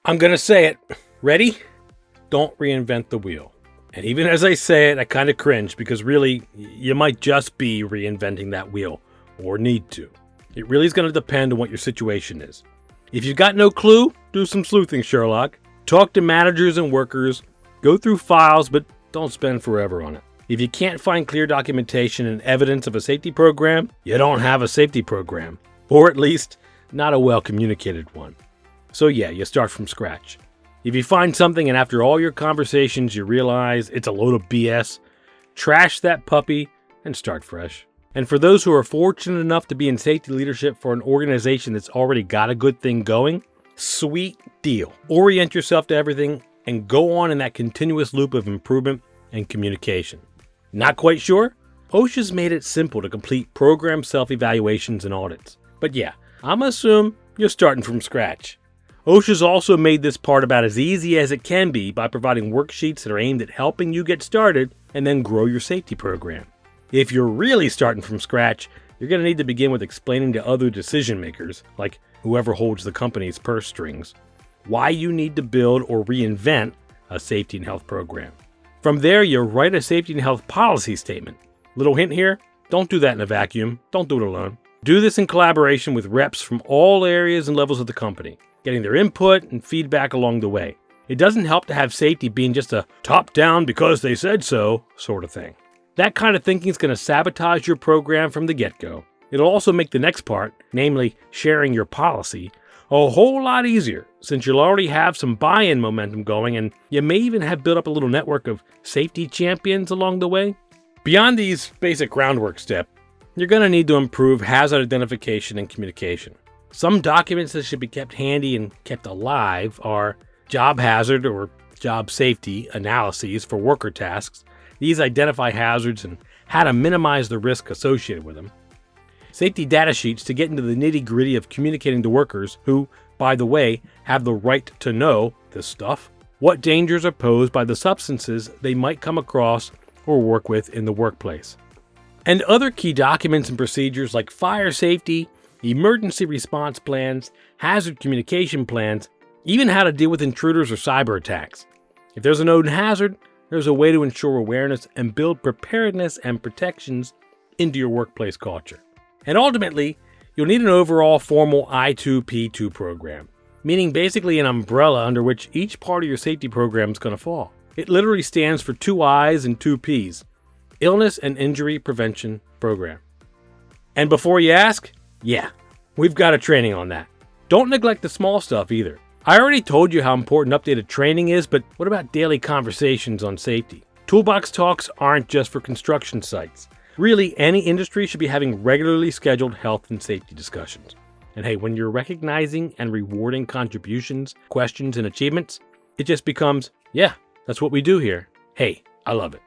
I'm going to say it. Ready? Don't reinvent the wheel. And even as I say it, I kind of cringe because really, you might just be reinventing that wheel or need to. It really is going to depend on what your situation is. If you've got no clue, do some sleuthing, Sherlock. Talk to managers and workers. Go through files, but don't spend forever on it. If you can't find clear documentation and evidence of a safety program, you don't have a safety program. Or at least, not a well-communicated one. So yeah, you start from scratch. If you find something and after all your conversations you realize it's a load of BS, trash that puppy and start fresh. And for those who are fortunate enough to be in safety leadership for an organization that's already got a good thing going, sweet deal. Orient yourself to everything and go on in that continuous loop of improvement and communication. Not quite sure? OSHA's made it simple to complete program self-evaluations and audits. But yeah, I'm assuming you're starting from scratch. OSHA's also made this part about as easy as it can be by providing worksheets that are aimed at helping you get started and then grow your safety program. If you're really starting from scratch, you're going to need to begin with explaining to other decision makers, like whoever holds the company's purse strings, why you need to build or reinvent a safety and health program. From there, you write a safety and health policy statement. Little hint here, don't do that in a vacuum. Don't do it alone. Do this in collaboration with reps from all areas and levels of the company, getting their input and feedback along the way. It doesn't help to have safety being just a top-down because they said so sort of thing. That kind of thinking is going to sabotage your program from the get-go. It'll also make the next part, namely sharing your policy, a whole lot easier since you'll already have some buy-in momentum going and you may even have built up a little network of safety champions along the way. Beyond these basic groundwork steps, you're going to need to improve hazard identification and communication. Some documents that should be kept handy and kept alive are job hazard or job safety analyses for worker tasks. These identify hazards and how to minimize the risk associated with them. Safety data sheets to get into the nitty-gritty of communicating to workers who, by the way, have the right to know this stuff, what dangers are posed by the substances they might come across or work with in the workplace. And other key documents and procedures like fire safety, emergency response plans, hazard communication plans, even how to deal with intruders or cyber attacks. If there's a known hazard, there's a way to ensure awareness and build preparedness and protections into your workplace culture. And ultimately, you'll need an overall formal I2P2 program, meaning basically an umbrella under which each part of your safety program is going to fall. It literally stands for 2 I's and 2 P's, Illness and Injury Prevention Program. And before you ask, yeah, we've got a training on that. Don't neglect the small stuff either. I already told you how important updated training is, but what about daily conversations on safety? Toolbox talks aren't just for construction sites. Really, any industry should be having regularly scheduled health and safety discussions. And hey, when you're recognizing and rewarding contributions, questions, and achievements, it just becomes, yeah, that's what we do here. Hey, I love it.